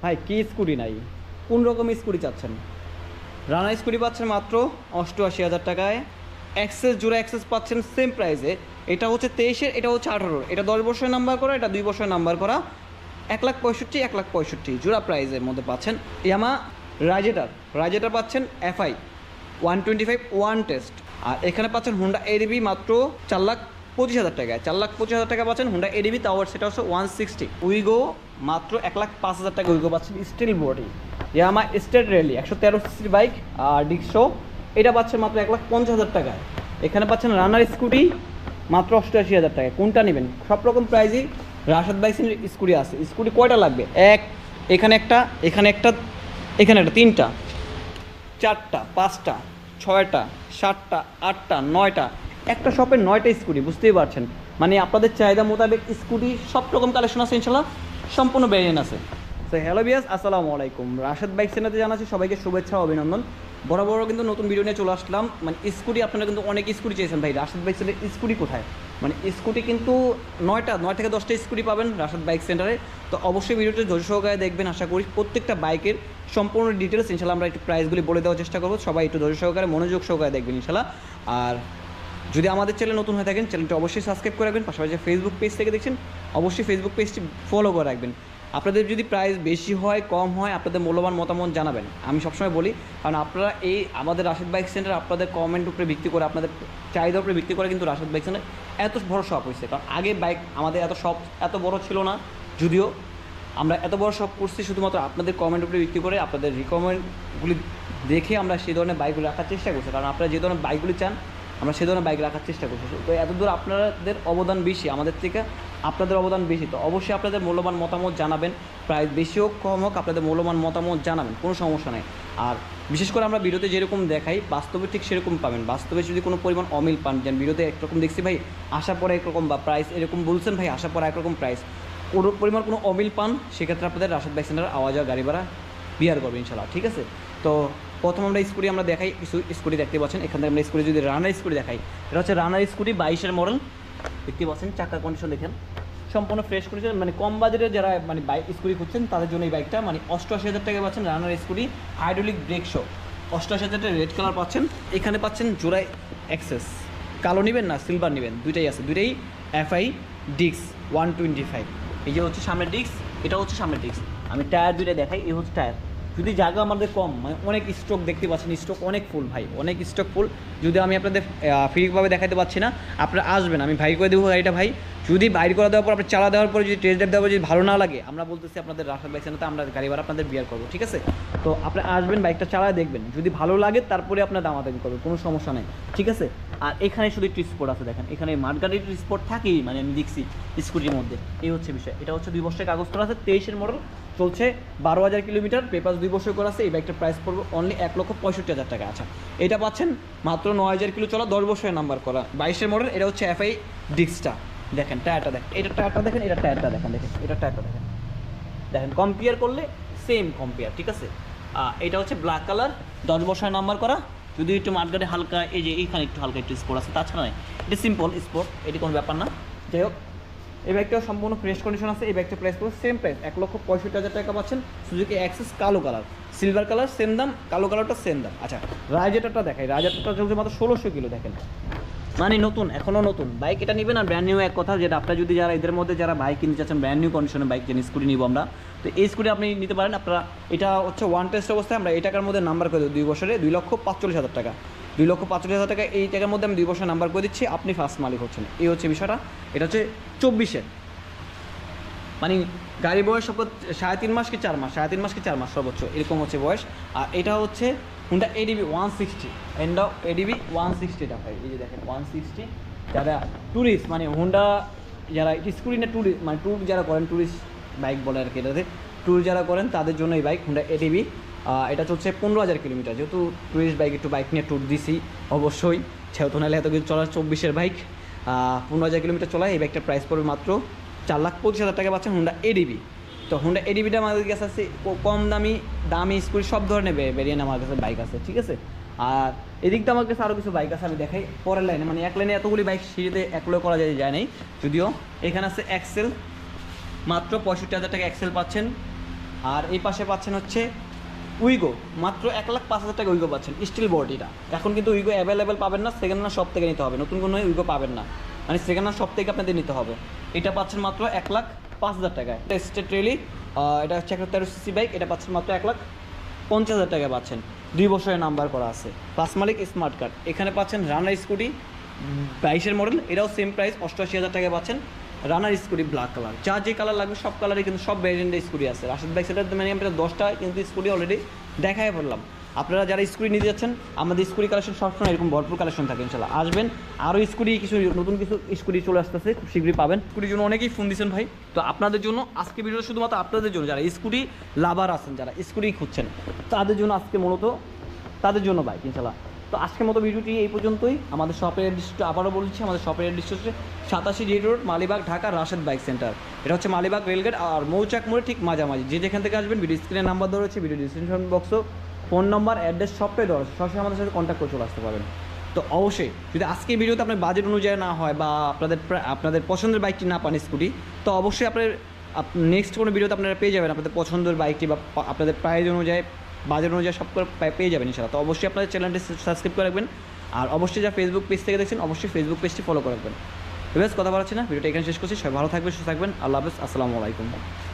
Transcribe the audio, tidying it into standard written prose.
ভাই কি স্কুটি নাই, কোন রকম স্কুটি চাচ্ছেন? রানার স্কুটি পাচ্ছেন মাত্র 88,000 টাকায়। অ্যাক্সেস জোড়া অ্যাক্সেস পাচ্ছেন সেম প্রাইসে। এটা হচ্ছে 23-এর, এটা হচ্ছে 18-র। এটা 10 বছরের নাম্বার করা, এটা 2 বছরের নাম্বার করা। 1,65,000 জোড়া প্রাইজের মধ্যে পাচ্ছেন। ইয়ামা রাইজেটার পাচ্ছেন FI 125 ওয়ান টেস্ট। আর এখানে পাচ্ছেন হুন্ডা এডিবি মাত্র 4,25,000 টাকায়। 4,25,000 টাকা পাচ্ছেন হুন্ডা এডিবি, তাও সেটা হচ্ছে 160। উইগো মাত্র 1,05,000 টাকা উইগো পাচ্ছেন স্টিল বডি। ইয়ামা স্টেট র্যালি 113 সিসির বাইক আর ডিক্সো, এটা পাচ্ছেন মাত্র 1,50,000 টাকায়। এখানে পাচ্ছেন রানার স্কুটি মাত্র 88,000 টাকায়। কোনটা নেবেন? সব রকম প্রাইজই রাশেদ বাইক স্কুটি আছে। স্কুটি কয়টা লাগবে? এখানে একটা, এখানে একটা, এখানে একটা, 3টা, 4টা, 5টা, 6টা, 7টা, 8টা, 9টা। একটা শপে 9টা স্কুটি, বুঝতেই পারছেন। মানে আপনাদের চাহিদা মোতাবেক স্কুটি সব রকম কালেকশন আছে ইনশাল্লাহ, সম্পূর্ণ ভ্যারিয়েন্ট আছে। তো হ্যালো বিয়াস, আসসালামু আলাইকুম। রাশেদ বাইক সেন্টারে জানাচ্ছি সবাইকে শুভেচ্ছা ও অভিনন্দন। বড় কিন্তু নতুন ভিডিও নিয়ে চলে আসলাম। মানে স্কুটি আপনারা কিন্তু অনেক স্কুটি চেয়েছেন, ভাই রাশেদ বাইক সেন্টারে স্কুটি কোথায়? মানে স্কুটি কিন্তু 9 থেকে 10টা স্কুটি পাবেন রাশেদ বাইক সেন্টারে। তো অবশ্যই ভিডিওটা ধৈর্য সহকারে দেখবেন। আশা করি প্রত্যেকটা বাইকের সম্পূর্ণ ডিটেলস ইনশাল্লাহ আমরা একটু প্রাইসগুলি বলে দেওয়ার চেষ্টা করবো। সবাই একটু ধৈর্য সহকারে মনোযোগ সহকারে দেখবেন ইনশাল্লাহ। আর যদি আমাদের চ্যানেল নতুন হয়ে থাকেন, চ্যানেলটা অবশ্যই সাবস্ক্রাইব করে রাখবেন। পাশাপাশি যে ফেসবুক পেজ থেকে দেখছেন, অবশ্যই ফেসবুক পেজটি ফলো করে রাখবেন। আপনাদের যদি প্রাইস বেশি হয় কম হয়, আপনাদের মূল্যবান মতামত জানাবেন। আমি সবসময় বলি, কারণ আপনারা এই আমাদের রাশেদ বাইক সেন্টার আপনাদের কমেন্ট উপরে ভিত্তি করে, আপনাদের চাহিদার উপরে ভিত্তি করে কিন্তু রাশেদ বাইক সেন্টার এত বড় শপ হয়েছে। কারণ আগে বাইক আমাদের এত শপ এত বড় ছিল না, যদিও আমরা এত বড় শপ করছি শুধুমাত্র আপনাদের কমেন্ট উপরে ভিত্তি করে, আপনাদের রিকমেন্ডগুলি দেখে আমরা সেই ধরনের বাইকগুলি রাখার চেষ্টা করছি। কারণ আপনারা যে ধরনের বাইকগুলি চান, আমরা সে ধরনের বাইক রাখার চেষ্টা করছি। তো এতদূর আপনাদের অবদান বেশি, আমাদের থেকে আপনাদের অবদান বেশি। তো অবশ্যই আপনাদের মূল্যবান মতামত জানাবেন। প্রাইস বেশি হোক কম হোক, আপনাদের মূল্যবান মতামত জানাবেন, কোনো সমস্যা নেই। আর বিশেষ করে আমরা ভিডিওতে যেরকম দেখাই, বাস্তবে ঠিক সেরকম পাবেন। বাস্তবে যদি কোনো পরিমাণ অমিল পান, যেন ভিডিওতে একরকম দেখছি ভাই, আসার পরে একরকম, বা প্রাইস এরকম বলছেন ভাই, আসার পরে একরকম প্রাইস, কোনো পরিমাণ কোনো অমিল পান, সেক্ষেত্রে আপনাদের রাশেদ বাইক সেন্টার আওয়াজ আর গাড়ি ভাড়া বিয়ার করবে ইনশাল্লাহ, ঠিক আছে? তো প্রথম আমরা স্কুটি আমরা দেখাই, কিছু স্কুটি দেখতে পাচ্ছেন। এখান থেকে আমরা স্কুটি যদি রানার স্কুটি দেখাই, এটা হচ্ছে রানার স্কুটি 22-এর মডেল, দেখতে পাচ্ছেন। চাকার কন্ডিশন দেখেন সম্পূর্ণ ফ্রেশ করেছেন। মানে কম বাজেটে যারা মানে বাইক স্কুটি খুঁজছেন তাদের জন্য এই বাইকটা। মানে 88,000 টাকা পাচ্ছেন Runner scooty, hydraulic break show. 88,000 টাকা রেড কালার পাচ্ছেন। এখানে পাচ্ছেন জোড়ায় অ্যাক্সেস, কালো নেবেন না সিলভার নেবেন, দুইটাই আছে। দুইটাই FI ডিক্স 125। এই যে হচ্ছে সামনের ডিক্স, এটা হচ্ছে সামনের ডিক্স। আমি টায়ার দুইটা দেখাই, এই হচ্ছে টায়ার। যদি জায়গা আমাদের কম, মানে অনেক স্টক দেখতে পাচ্ছেন, স্টক অনেক ফুল ভাই, অনেক স্টক ফুল। যদি আমি আপনাদের ফ্রিভাবে দেখাতে পারছি না, আপনারা আসবেন, আমি ভাই করে দেবো গাড়িটা। ভাই যদি বাইর করে দেওয়ার পর, আপনি চালা দেওয়ার পরে যদি টেস্ট ড্রাইভ দেওয়ার পর যদি ভালো না লাগে, আমরা বলতেছি আপনাদের রাশেদ বাইক সেন্টারে আমরা গাড়ি ভাড়া আপনাদের বিয়ার করবো, ঠিক আছে? তো আপনি আসবেন, বাইকটা চালায় দেখবেন, যদি ভালো লাগে তারপরে আপনার দামাদামি করবেন, কোনো সমস্যা নেই, ঠিক আছে? আর এখানে শুধু একটু স্পোর্ট আছে দেখেন, এখানে মাঠগাড়ির স্পোর্ট থাকেই, মানে আমি দেখছি স্কুটির মধ্যে। এই হচ্ছে বিষয়। এটা হচ্ছে 2 বছরের কাগজ করা আছে, 23-এর মডেল, চলছে 12,000 কিলোমিটার, পেপার 2 বছর করা আছে। এই বাইকটার প্রাইস পড়বে অনলি 1,65,000 টাকা। আচ্ছা, এটা পাচ্ছেন মাত্র 9,000 কিলো চলা, 10 বছরের নাম্বার করা, 22-এর মডেল। এটা হচ্ছে FI ডিক্সটা। দেখেন টায়ারটা দেখেন, এটা টায়ারটা দেখেন, এটা টায়ারটা দেখেন, এটা টায়ারটা দেখেন, দেখেন কম্পেয়ার করলে সেম কম্পেয়ার, ঠিক আছে? এটা হচ্ছে ব্ল্যাক কালার, 10 বছরের নাম্বার করা। যদি একটু মাঠগাড়ে হালকা, এই যে এইখানে একটু হালকা একটু স্পোর্ট আছে, তাছাড়া নয়, এটা সিম্পল স্পোর্ট, এটি কোনো ব্যাপার না। যাই হোক, এই বাইকটাও সম্পূর্ণ ফ্রেশ কন্ডিশন আছে। এই বাইকটার প্রাইস পড়বে সেম প্রাইস, 1,65,000 টাকা পাচ্ছেন। সুজুকি অ্যাক্সেস কালো কালার, সিলভার কালার সেম দাম, কালো কালারটা সেম দাম। আচ্ছা, রাইজেটারটা দেখাই। রাইজেটারটা চলছে মাত্র 1600 কিলো, দেখেন মানে নতুন, এখনও নতুন বাইক। এটা নেবেন আর ব্র্যান্ড নিউ এক কথা, যেটা আপনারা যদি যারা এদের মধ্যে যারা বাইক কিনতে চাচ্ছেন, ব্র্যান্ড নিউ কন্ডিশনের বাইক, যে স্কুটি নিব আমরা, তো এই স্কুটি আপনি নিতে পারেন। আপনারা এটা হচ্ছে ওয়ান টেস্ট অবস্থায় আমরা এই টাকার মধ্যে নাম্বার করে দেবো 2 বছরে 2,45,000 টাকা। 2,45,000 টাকা এই টাকার মধ্যে আমি 2 বছর নাম্বার করে দিচ্ছি, আপনি ফার্স্ট মালিক হচ্ছেন। এই হচ্ছে বিষয়টা। এটা হচ্ছে 24-এর, মানে গাড়ি বয়স 3.5 মাস কি 4 মাস, 3.5 মাস কি 4 মাস সর্বোচ্চ, এরকম হচ্ছে বয়স। আর এটা হচ্ছে হুন্ডা এডিবি 160, হুন্ডা এডিবি 160 টাকা। এই যে দেখেন 160, যারা ট্যুরিস্ট, মানে হুন্ডা যারা স্কুটি না ট্যুরিস্ট, মানে ট্যুর যারা করেন, ট্যুরিস্ট বাইক বলে আর কি, এটাতে ট্যুর যারা করেন তাদের জন্য এই বাইক হুন্ডা এডিবি। এটা চলছে 15,000 কিলোমিটার। যেহেতু ট্যুরিস্ট বাইক, একটু বাইক নিয়ে ট্যুর দিছি অবশ্যই, যেহেতু নাহলে এত কিছু চলার 24-এর বাইক। 15,000 কিলোমিটার চলায় এই বাইকটার প্রাইস পড়বে মাত্র 4,25,000 টাকা পাচ্ছেন হুন্ডা এডিবি। তো হুন্ডা এডিবিটা আমাদের কাছে আছে কম দামি স্কুটি সব ধরনের ভেরিয়েন্ট আমার কাছে বাইক আছে, ঠিক আছে? আর এদিকটা আমার কাছে আরও কিছু বাইক আছে, আমি দেখাই পরের লাইনে। মানে এক লাইনে এতগুলি বাইক সিঁড়িতে একলো করা যায় নাই, যদিও এখানে আছে এক্সেল, মাত্র 65,000 টাকা এক্সেল পাচ্ছেন। আর এই পাশে পাচ্ছেন হচ্ছে উইগো, মাত্র 1,05,000 টাকা উইগো পাচ্ছেন, স্টিল বডিটা। এখন কিন্তু উইগো অ্যাভেলেবেল পাবেন না, সেকেন্ড হ্যান্ড শপ থেকে নিতে হবে, নতুন কোনো উইগো পাবেন না, মানে সেকেন্ড হ্যান্ড শপ থেকে আপনাদের নিতে হবে। এটা পাচ্ছেন মাত্র 1,05,000 টাকায়। স্টেট রেলি, এটা হচ্ছে 1300cc বাইক, এটা পাচ্ছেন মাত্র 1,50,000 টাকায় পাচ্ছেন, 2 বছরের নাম্বার করা আছে, ক্লাস মালিক স্মার্ট কার্ড। এখানে পাচ্ছেন রানার স্কুটি 22-এর মডেল, এটাও সেম প্রাইস 88,000 টাকায় পাচ্ছেন। রানার স্কুটি ব্ল্যাক কালার, যা যে কালার লাগবে সব কালারই কিন্তু সব ভ্যারিয়েন্টের স্কুটি আছে রাশেদ বাইক সেটার। মানে আমরা 10টা কিন্তু স্কুটি অলরেডি দেখাই পড়লাম। আপনারা যারা স্কুটি নিতে যাচ্ছেন, আমাদের স্কুটি কালেকশন সবসময় এরকম ভরপুর কালেকশন থাকে, ইনশাল্লাহ আসবেন। আরও স্কুটি কিছু নতুন কিছু স্কুটি চলে আসতেছে, খুব শীঘ্রই পাবেন। স্কুটির জন্য অনেকেই ফোন দিচ্ছেন ভাই, তো আপনাদের জন্য আজকে ভিডিও শুধুমাত্র আপনাদের জন্য, যারা স্কুটি লাভার আছেন, যারা স্কুটি খুঁজছেন, তাদের জন্য আজকে মূলত তাদের জন্য বাইক ইনশাল্লাহ। তো আজকের মতো ভিডিওটি এই পর্যন্তই। আমাদের শপের অ্যাড্রেস আবারও বলছি, আমাদের শপের অ্যাড্রেস হচ্ছে 87 GT road, Malibagh, Dhaka, Rashed bike centre. এটা হচ্ছে মালিবাগ রেলগেট আর মৌচাক মোড়ে ঠিক মাঝামাঝি। যে যেখান থেকে আসবেন, ভিডিও স্ক্রিনে নাম্বার দেওয়া রয়েছে, ভিডিও ডিসক্রিপশন বক্সও ফোন নাম্বার, অ্যাড্রেস সবটাই দেওয়া রয়েছে, সরাসরি আমাদের সাথে কন্ট্যাক্ট করে চলে আসতে পারবেন। তো অবশ্যই যদি আজকে ভিডিওতে আপনার বাজেট অনুযায়ী না হয় বা আপনাদের পছন্দের বাইকটি না পান স্কুটি, তো অবশ্যই নেক্সট কোনো ভিডিওতে আপনারা পেয়ে যাবেন আপনাদের পছন্দের বাইকটি বা আপনাদের প্রাইস অনুযায়ী, বাজেট অনুযায়ী সব করে পেয়ে যাবেন ইনশাআল্লাহ। তো অবশ্যই আপনাদের চ্যানেলটি সাবস্ক্রাইব করে রাখবেন, আর অবশ্যই যা ফেসবুক পেজ থেকে দেখছেন অবশ্যই ফেসবুক পেজটি ফলো করে রাখবেন। বেশ কথা বলাচ্ছি না, ভিডিওটা এখানে শেষ করছি। সবাই ভালো থাকবেন, সুস্থ থাকবেন। আল্লাহ হাফেজ, আসসালামু আলাইকুম।